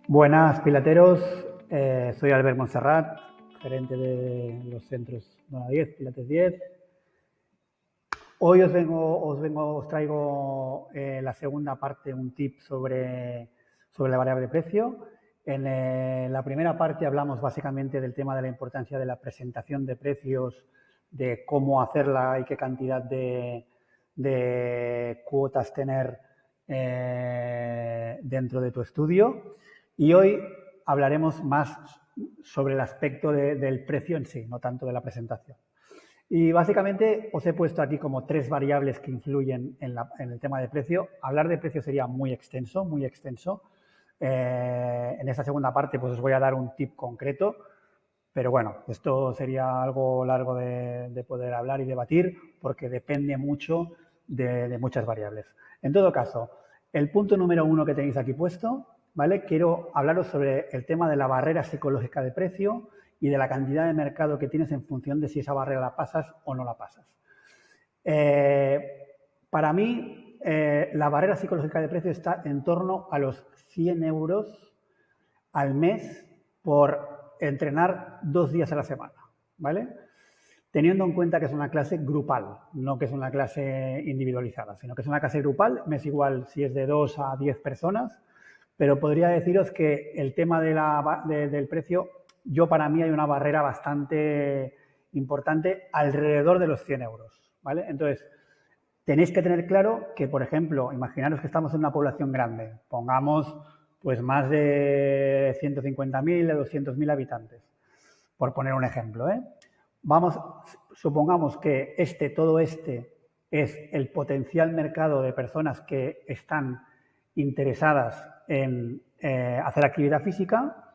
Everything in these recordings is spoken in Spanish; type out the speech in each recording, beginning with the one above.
Buenas, pilateros. Soy Albert Montserrat, gerente de los centros Dona 10, Pilates 10. Hoy os traigo la segunda parte, un tip sobre la variable de precio. En la primera parte hablamos básicamente del tema de la importancia de la presentación de precios, de cómo hacerla y qué cantidad de cuotas tener dentro de tu estudio. Y hoy hablaremos más sobre el aspecto del precio en sí, no tanto de la presentación. Y básicamente os he puesto aquí como tres variables que influyen en el tema de precio. Hablar de precio sería muy extenso, muy extenso. En esta segunda parte pues os voy a dar un tip concreto, pero bueno, esto sería algo largo de poder hablar y debatir porque depende mucho de muchas variables. En todo caso, el punto número 1 que tenéis aquí puesto, ¿vale? Quiero hablaros sobre el tema de la barrera psicológica de precio y de la cantidad de mercado que tienes en función de si esa barrera la pasas o no la pasas. Para mí, la barrera psicológica de precio está en torno a los 100 euros al mes por entrenar 2 días a la semana, ¿vale? Teniendo en cuenta que es una clase grupal, no que es una clase individualizada, sino que es una clase grupal, me es igual si es de 2 a 10 personas, pero podría deciros que el tema del precio, para mí hay una barrera bastante importante alrededor de los 100 euros, ¿vale? Entonces, tenéis que tener claro que, por ejemplo, imaginaros que estamos en una población grande, pongamos pues más de 150.000 o 200.000 habitantes, por poner un ejemplo, ¿eh? Supongamos que todo este es el potencial mercado de personas que están interesadas en hacer actividad física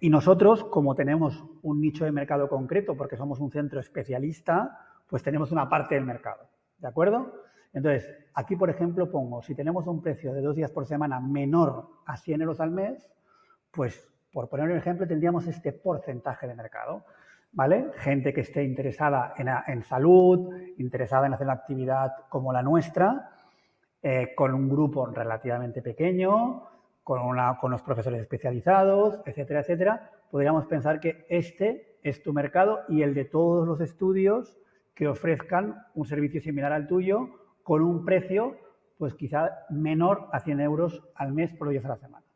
y nosotros, como tenemos un nicho de mercado concreto, porque somos un centro especialista, pues tenemos una parte del mercado, ¿de acuerdo? Entonces, aquí, por ejemplo, pongo, si tenemos un precio de 2 días por semana menor a 100 euros al mes, pues, por poner un ejemplo, tendríamos este porcentaje de mercado, ¿vale? Gente que esté interesada en salud, interesada en hacer una actividad como la nuestra, con un grupo relativamente pequeño, con los profesores especializados, etcétera, etcétera, podríamos pensar que este es tu mercado y el de todos los estudios que ofrezcan un servicio similar al tuyo con un precio pues quizá menor a 100 euros al mes por 10 a la semana.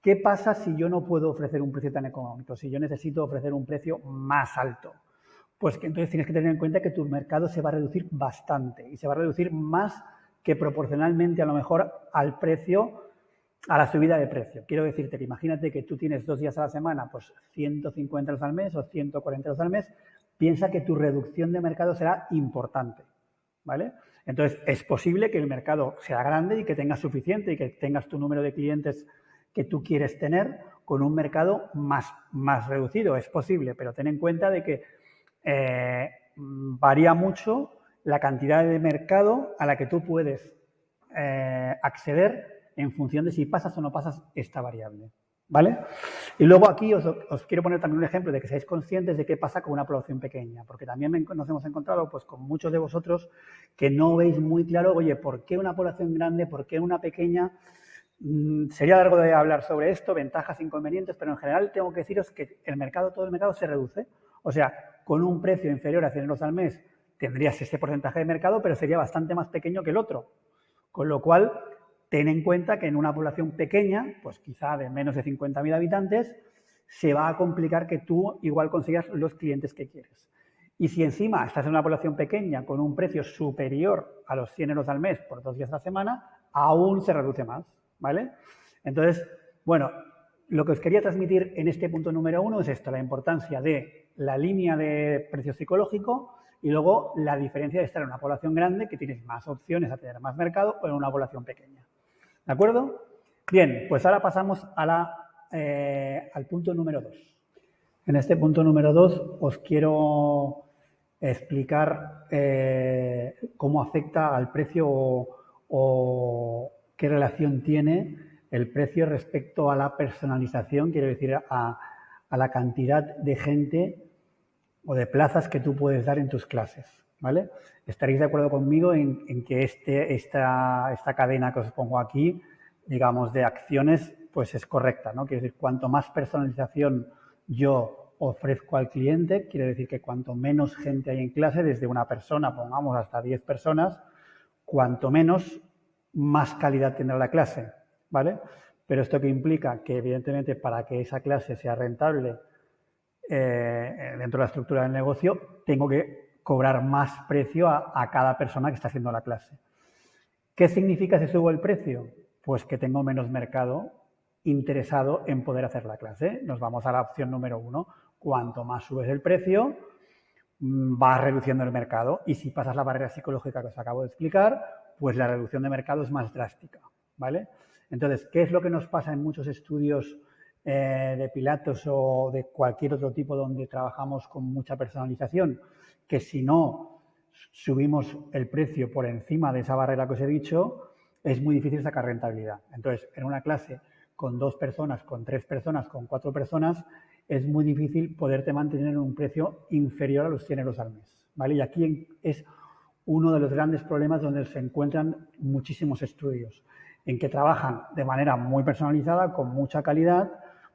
¿Qué pasa si yo no puedo ofrecer un precio tan económico? Si yo necesito ofrecer un precio más alto. Pues que entonces tienes que tener en cuenta que tu mercado se va a reducir bastante y se va a reducir más que proporcionalmente a lo mejor al precio, a la subida de precio. Quiero decirte que imagínate que tú tienes 2 días a la semana, pues 150 euros al mes o 140 euros al mes, piensa que tu reducción de mercado será importante, ¿vale? Entonces, es posible que el mercado sea grande y que tengas suficiente y que tengas tu número de clientes que tú quieres tener con un mercado más reducido. Es posible, pero ten en cuenta de que varía mucho la cantidad de mercado a la que tú puedes acceder en función de si pasas o no pasas esta variable, ¿vale? Y luego aquí os quiero poner también un ejemplo de que seáis conscientes de qué pasa con una población pequeña, porque también nos hemos encontrado pues con muchos de vosotros que no veis muy claro, oye, ¿por qué una población grande? ¿Por qué una pequeña? Sería largo de hablar sobre esto, ventajas, inconvenientes, pero en general tengo que deciros que todo el mercado se reduce. O sea, con un precio inferior a 100 euros al mes tendrías ese porcentaje de mercado, pero sería bastante más pequeño que el otro. Con lo cual, ten en cuenta que en una población pequeña, pues quizá de menos de 50.000 habitantes, se va a complicar que tú igual consigas los clientes que quieres. Y si encima estás en una población pequeña con un precio superior a los 100 euros al mes por 2 días a la semana, aún se reduce más, ¿vale? Entonces, bueno, lo que os quería transmitir en este punto número 1 es esto, la importancia de la línea de precio psicológico y luego la diferencia de estar en una población grande que tienes más opciones a tener más mercado o en una población pequeña. ¿De acuerdo? Bien, pues ahora pasamos al punto número 2. En este punto número 2 os quiero explicar cómo afecta al precio o qué relación tiene el precio respecto a la personalización, quiero decir, a la cantidad de gente o de plazas que tú puedes dar en tus clases, ¿vale? Estaréis de acuerdo conmigo en que esta cadena que os pongo aquí, digamos, de acciones pues es correcta, ¿no? Quiere decir, cuanto más personalización yo ofrezco al cliente, quiere decir que cuanto menos gente hay en clase, desde una persona, pongamos, hasta 10 personas, cuanto menos, más calidad tendrá la clase, ¿vale? Pero esto que implica que, evidentemente, para que esa clase sea rentable dentro de la estructura del negocio, tengo que cobrar más precio a cada persona que está haciendo la clase. ¿Qué significa si subo el precio? Pues que tengo menos mercado interesado en poder hacer la clase. Nos vamos a la opción número 1. Cuanto más subes el precio, vas reduciendo el mercado. Y si pasas la barrera psicológica que os acabo de explicar, pues la reducción de mercado es más drástica, ¿vale? Entonces, ¿qué es lo que nos pasa en muchos estudios de Pilates o de cualquier otro tipo donde trabajamos con mucha personalización? Que si no subimos el precio por encima de esa barrera que os he dicho, es muy difícil sacar rentabilidad. Entonces, en una clase con 2 personas, con 3 personas, con 4 personas, es muy difícil poderte mantener en un precio inferior a los 100 euros al mes, ¿vale? Y aquí es uno de los grandes problemas donde se encuentran muchísimos estudios, en que trabajan de manera muy personalizada, con mucha calidad,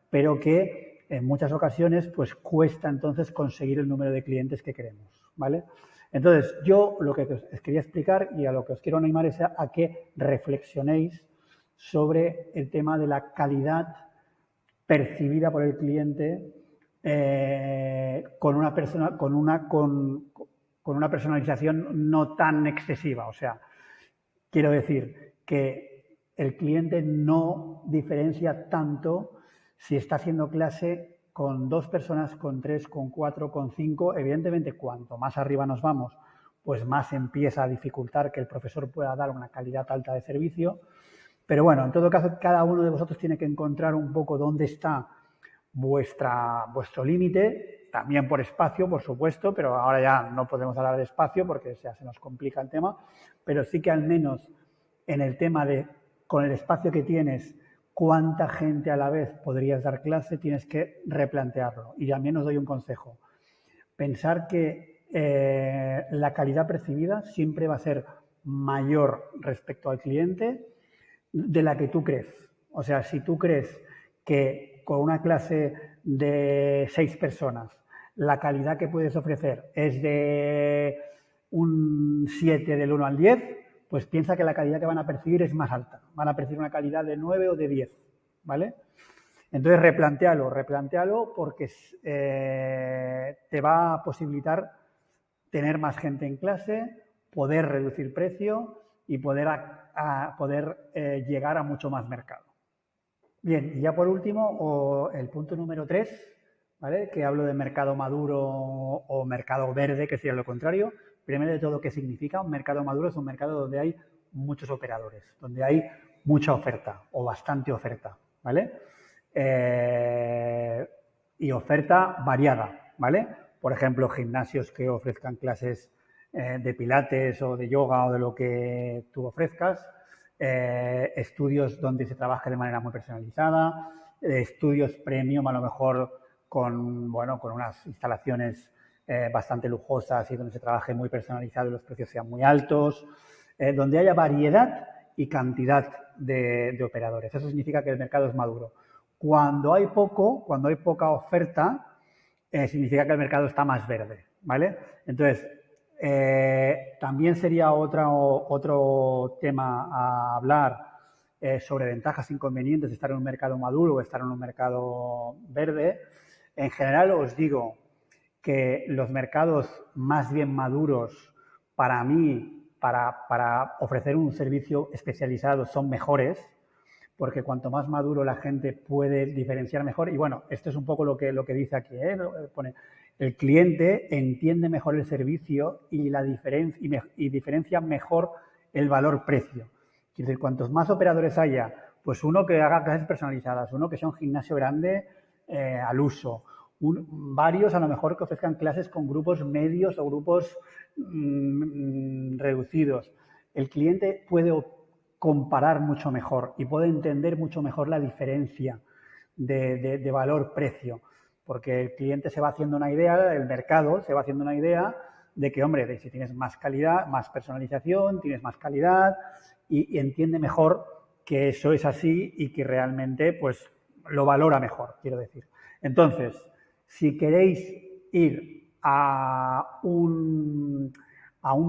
pero que en muchas ocasiones pues cuesta entonces conseguir el número de clientes que queremos, ¿vale? Entonces, yo lo que os quería explicar y a lo que os quiero animar es a que reflexionéis sobre el tema de la calidad percibida por el cliente con una personalización no tan excesiva. O sea, quiero decir que el cliente no diferencia tanto si está haciendo clase con 2 personas, con 3, con 4, con 5. Evidentemente, cuanto más arriba nos vamos, pues más empieza a dificultar que el profesor pueda dar una calidad alta de servicio. Pero bueno, en todo caso, cada uno de vosotros tiene que encontrar un poco dónde está vuestro límite, también por espacio, por supuesto, pero ahora ya no podemos hablar de espacio porque ya se nos complica el tema, pero sí que al menos en el tema de, con el espacio que tienes, cuánta gente a la vez podrías dar clase, tienes que replantearlo. Y también os doy un consejo. Pensar que la calidad percibida siempre va a ser mayor respecto al cliente de la que tú crees. O sea, si tú crees que con una clase de 6 personas la calidad que puedes ofrecer es de un 7 del 1 al 10, pues piensa que la calidad que van a percibir es más alta. Van a percibir una calidad de 9 o de 10, ¿vale? Entonces replantéalo porque te va a posibilitar tener más gente en clase, poder reducir precio y poder llegar a mucho más mercado. Bien, y ya por último, el punto número 3, ¿vale? Que hablo de mercado maduro o mercado verde, que sería lo contrario. Primero de todo, ¿qué significa? Un mercado maduro es un mercado donde hay muchos operadores, donde hay mucha oferta o bastante oferta, ¿vale? Y oferta variada, ¿vale? Por ejemplo, gimnasios que ofrezcan clases de pilates o de yoga o de lo que tú ofrezcas, estudios donde se trabaje de manera muy personalizada, estudios premium a lo mejor con unas instalaciones bastante lujosas y donde se trabaje muy personalizado y los precios sean muy altos, donde haya variedad y cantidad de operadores. Eso significa que el mercado es maduro. Cuando hay poca oferta, significa que el mercado está más verde, ¿vale? Entonces, también sería otro tema a hablar sobre ventajas e inconvenientes de estar en un mercado maduro o estar en un mercado verde. En general os digo que los mercados más bien maduros para mí, para ofrecer un servicio especializado, son mejores, porque cuanto más maduro la gente puede diferenciar mejor. Y bueno, esto es un poco lo que dice aquí, pone, el cliente entiende mejor el servicio y diferencia mejor el valor-precio. Es decir, cuantos más operadores haya, pues uno que haga clases personalizadas, uno que sea un gimnasio grande al uso, varios a lo mejor que ofrezcan clases con grupos medios o grupos reducidos. El cliente puede comparar mucho mejor y puede entender mucho mejor la diferencia de valor-precio, porque el cliente se va haciendo una idea, el mercado se va haciendo una idea de que, hombre, si tienes más calidad, más personalización, tienes más calidad y entiende mejor que eso es así y que realmente pues lo valora mejor, quiero decir. Entonces, si queréis ir a un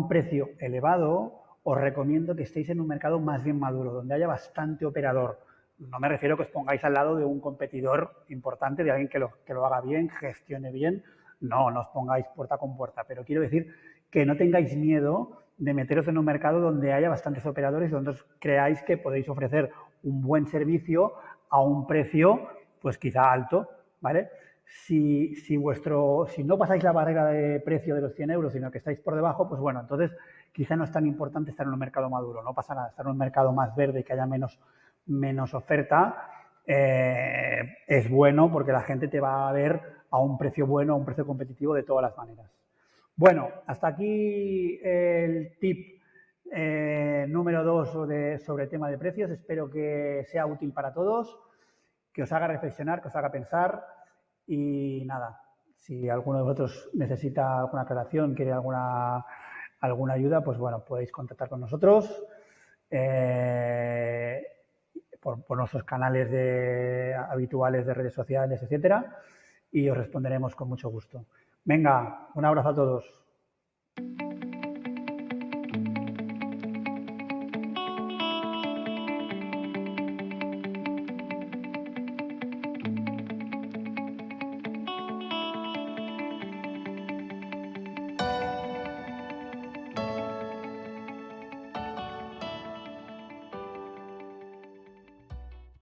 precio elevado, os recomiendo que estéis en un mercado más bien maduro, donde haya bastante operador. No me refiero a que os pongáis al lado de un competidor importante, de alguien que lo haga bien, gestione bien. No, no os pongáis puerta con puerta, pero quiero decir que no tengáis miedo de meteros en un mercado donde haya bastantes operadores, donde os creáis que podéis ofrecer un buen servicio a un precio, pues quizá alto, ¿vale? Si no pasáis la barrera de precio de los 100 euros, sino que estáis por debajo, pues bueno, entonces quizá no es tan importante estar en un mercado maduro, no pasa nada, estar en un mercado más verde y que haya menos oferta, es bueno porque la gente te va a ver a un precio bueno, a un precio competitivo de todas las maneras. Bueno, hasta aquí el tip número 2 sobre el tema de precios. Espero que sea útil para todos, que os haga reflexionar, que os haga pensar y nada, si alguno de vosotros necesita alguna aclaración, quiere alguna ayuda, pues bueno, podéis contactar con nosotros por nuestros canales habituales de redes sociales, etcétera, y os responderemos con mucho gusto. Venga, un abrazo a todos.